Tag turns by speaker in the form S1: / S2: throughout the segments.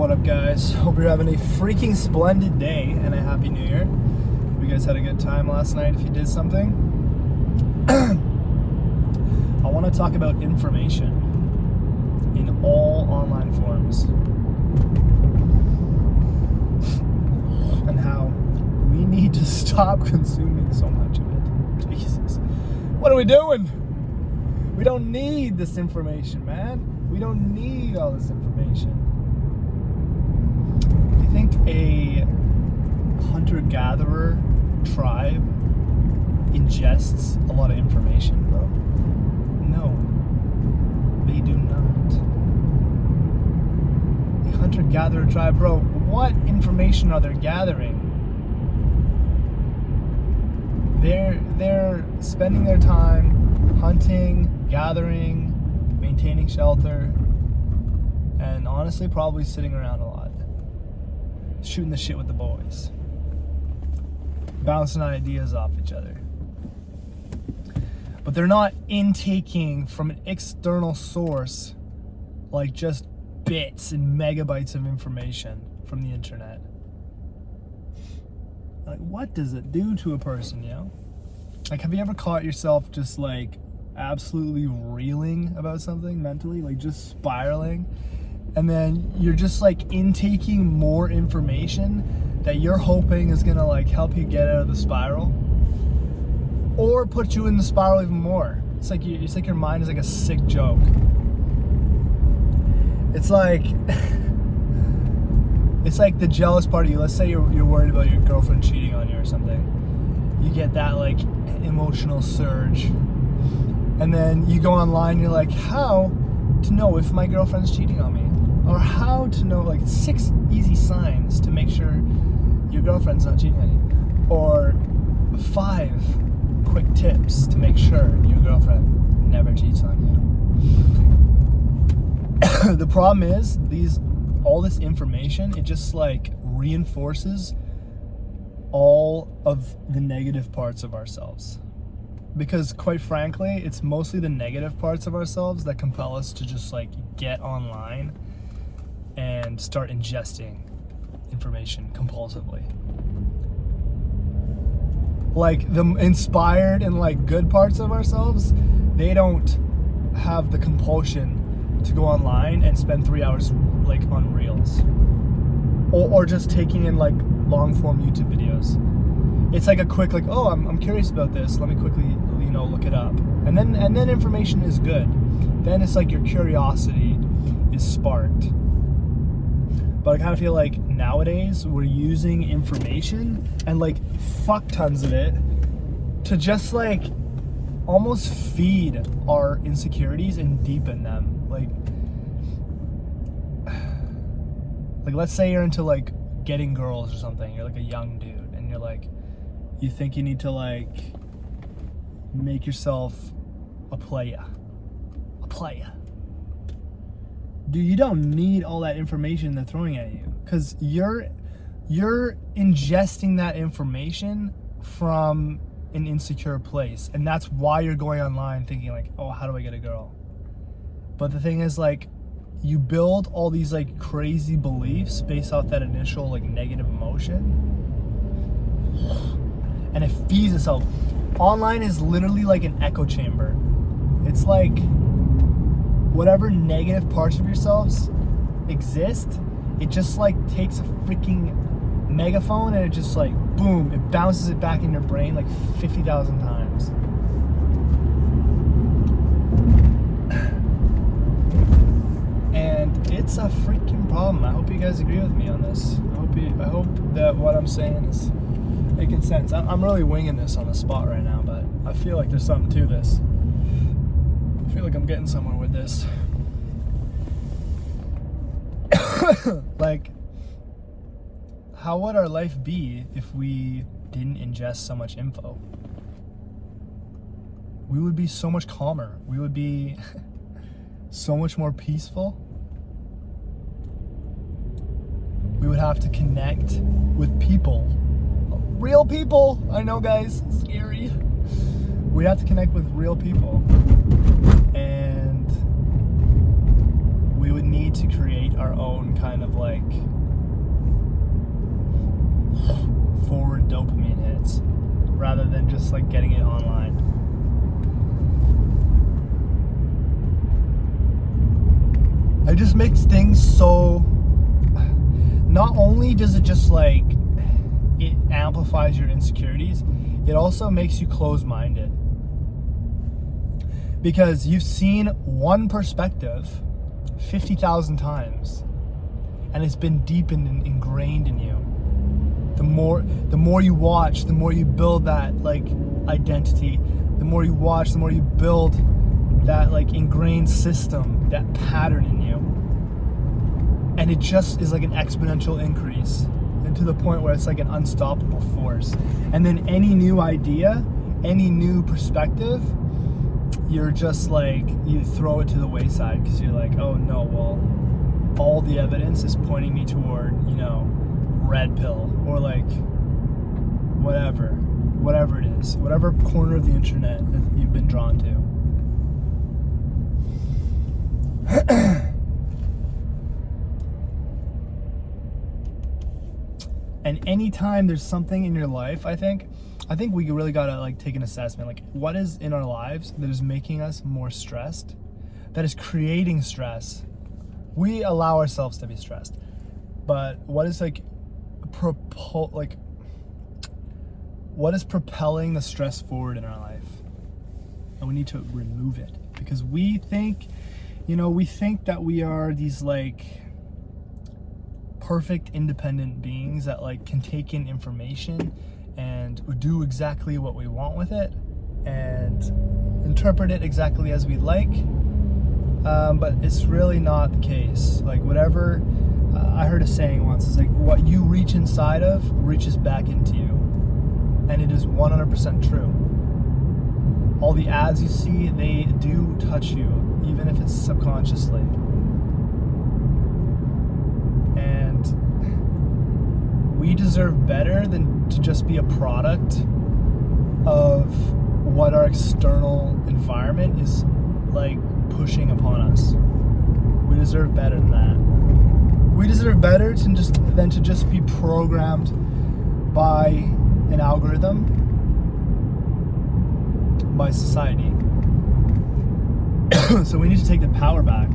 S1: What up, guys? Hope you're having a freaking splendid day and a happy new year. Hope you guys had a good time last night if you did something. I want to talk about information in all online forms and how we need to stop consuming so much of it. Jesus. What are we doing? We don't need this information, man. We don't need all this information. Do you think a hunter-gatherer tribe ingests a lot of information, bro? No, they do not. A hunter-gatherer tribe, bro, what information are they gathering? They're spending their time hunting, gathering, maintaining shelter, and honestly probably sitting around a lot, shooting the shit with the boys, bouncing ideas off each other. But they're not intaking from an external source, like just bits and megabytes of information from the internet. Like, what does it do to a person, you know? Like, have you ever caught yourself just like absolutely reeling about something mentally, like just spiraling, and then you're just like intaking more information that you're hoping is gonna like help you get out of the spiral or put you in the spiral even more? It's like your mind is like a sick joke. It's like it's like the jealous part of you. Let's say you're worried about your girlfriend cheating on you or something. You get that like emotional surge. And then you go online, you're like, how to know if my girlfriend's cheating on me? Or how to know, like, 6 easy signs to make sure your girlfriend's not cheating on you. Or 5 quick tips to make sure your girlfriend never cheats on you. The problem is, all this information, it just, like, reinforces all of the negative parts of ourselves. Because quite frankly, it's mostly the negative parts of ourselves that compel us to just like get online and start ingesting information compulsively. Like the inspired and like good parts of ourselves, they don't have the compulsion to go online and spend 3 hours like on reels or just taking in like long form YouTube videos. It's like a quick, like, oh, I'm curious about this. Let me quickly, look it up. And then information is good. Then it's like your curiosity is sparked. But I kind of feel like nowadays we're using information and like fuck tons of it to just like almost feed our insecurities and deepen them. Like let's say you're into like getting girls or something. You're like a young dude and you're like, you think you need to like make yourself a playa. Dude, you don't need all that information they're throwing at you, because you're ingesting that information from an insecure place, and that's why you're going online thinking like, oh, how do I get a girl? But the thing is, like, you build all these like crazy beliefs based off that initial like negative emotion, and it feeds itself. Online is literally like an echo chamber. It's like whatever negative parts of yourselves exist, it just like takes a freaking megaphone and it just like, boom, it bounces it back in your brain like 50,000 times. And it's a freaking problem. I hope you guys agree with me on this. I hope that what I'm saying is making sense. I'm really winging this on the spot right now, but I feel like there's something to this. I feel like I'm getting somewhere with this. Like, how would our life be if we didn't ingest so much info? We would be so much calmer. We would be so much more peaceful. We would have to connect with people. Real people. I know, guys, it's scary. We have to connect with real people. And we we would need to create our own kind of like forward dopamine hits rather than just like getting it online. It just makes things so, not only does it just like, it amplifies your insecurities, it also makes you close-minded. Because you've seen one perspective 50,000 times, and it's been deepened and ingrained in you. The more you watch, the more you build that like identity. The more you watch, the more you build that like ingrained system, that pattern in you. And it just is like an exponential increase, and to the point where it's like an unstoppable force. And then any new idea, any new perspective, you're just like, you throw it to the wayside because you're like, oh no, well, all the evidence is pointing me toward, you know, red pill, or like whatever it is, whatever corner of the internet that you've been drawn to. And anytime there's something in your life, I think we really gotta like take an assessment, like what is in our lives that is making us more stressed, that is creating stress. We allow ourselves to be stressed, but what is like what is propelling the stress forward in our life? And we need to remove it, because we think that we are these like perfect independent beings that like can take in information and do exactly what we want with it and interpret it exactly as we like, but it's really not the case. Like whatever, I heard a saying once, it's like what you reach inside of reaches back into you, and it is 100% true. All the ads you see, they do touch you, even if it's subconsciously. And we deserve better than to just be a product of what our external environment is like pushing upon us. We deserve better than that. We deserve better than to just be programmed by an algorithm, by society. So we need to take the power back.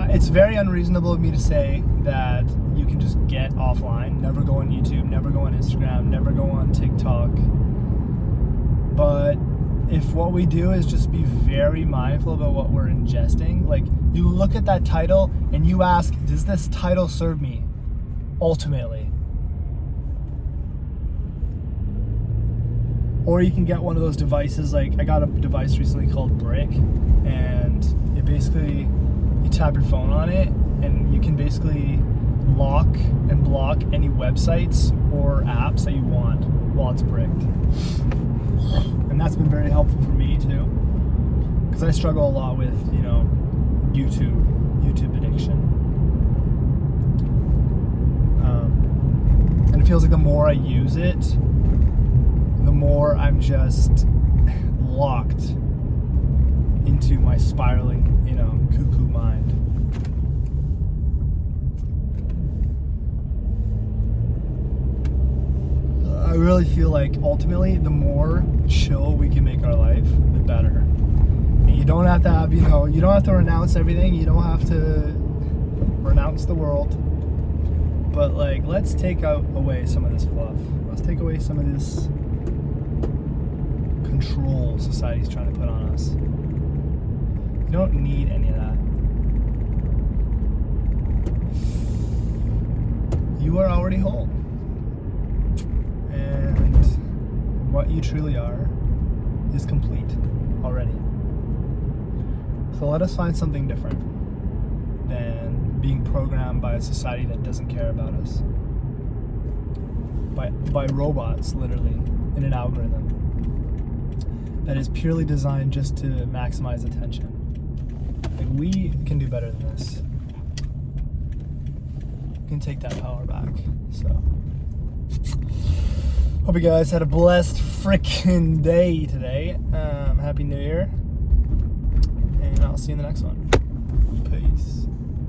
S1: It's very unreasonable of me to say that you can just get offline, never go on YouTube, never go on Instagram, never go on TikTok. But if what we do is just be very mindful about what we're ingesting, like you look at that title and you ask, does this title serve me ultimately? Or you can get one of those devices, like I got a device recently called Brick, and it basically, you tap your phone on it and you can basically lock and block any websites or apps that you want while it's bricked. And that's been very helpful for me too, because I struggle a lot with, YouTube addiction. And it feels like the more I use it, the more I'm just locked into my spiraling, cuckoo mind. I really feel like ultimately the more chill we can make our life, the better. And you don't have to have, you don't have to renounce everything. You don't have to renounce the world. But like, let's take away some of this fluff. Let's take away some of this control society's trying to put on us. You don't need any of that. You are already whole. And what you truly are is complete already. So let us find something different than being programmed by a society that doesn't care about us. By robots, literally, in an algorithm that is purely designed just to maximize attention. Like, we can do better than this. We can take that power back. So, hope you guys had a blessed frickin' day today. Happy New Year. and I'll see you in the next one. Peace.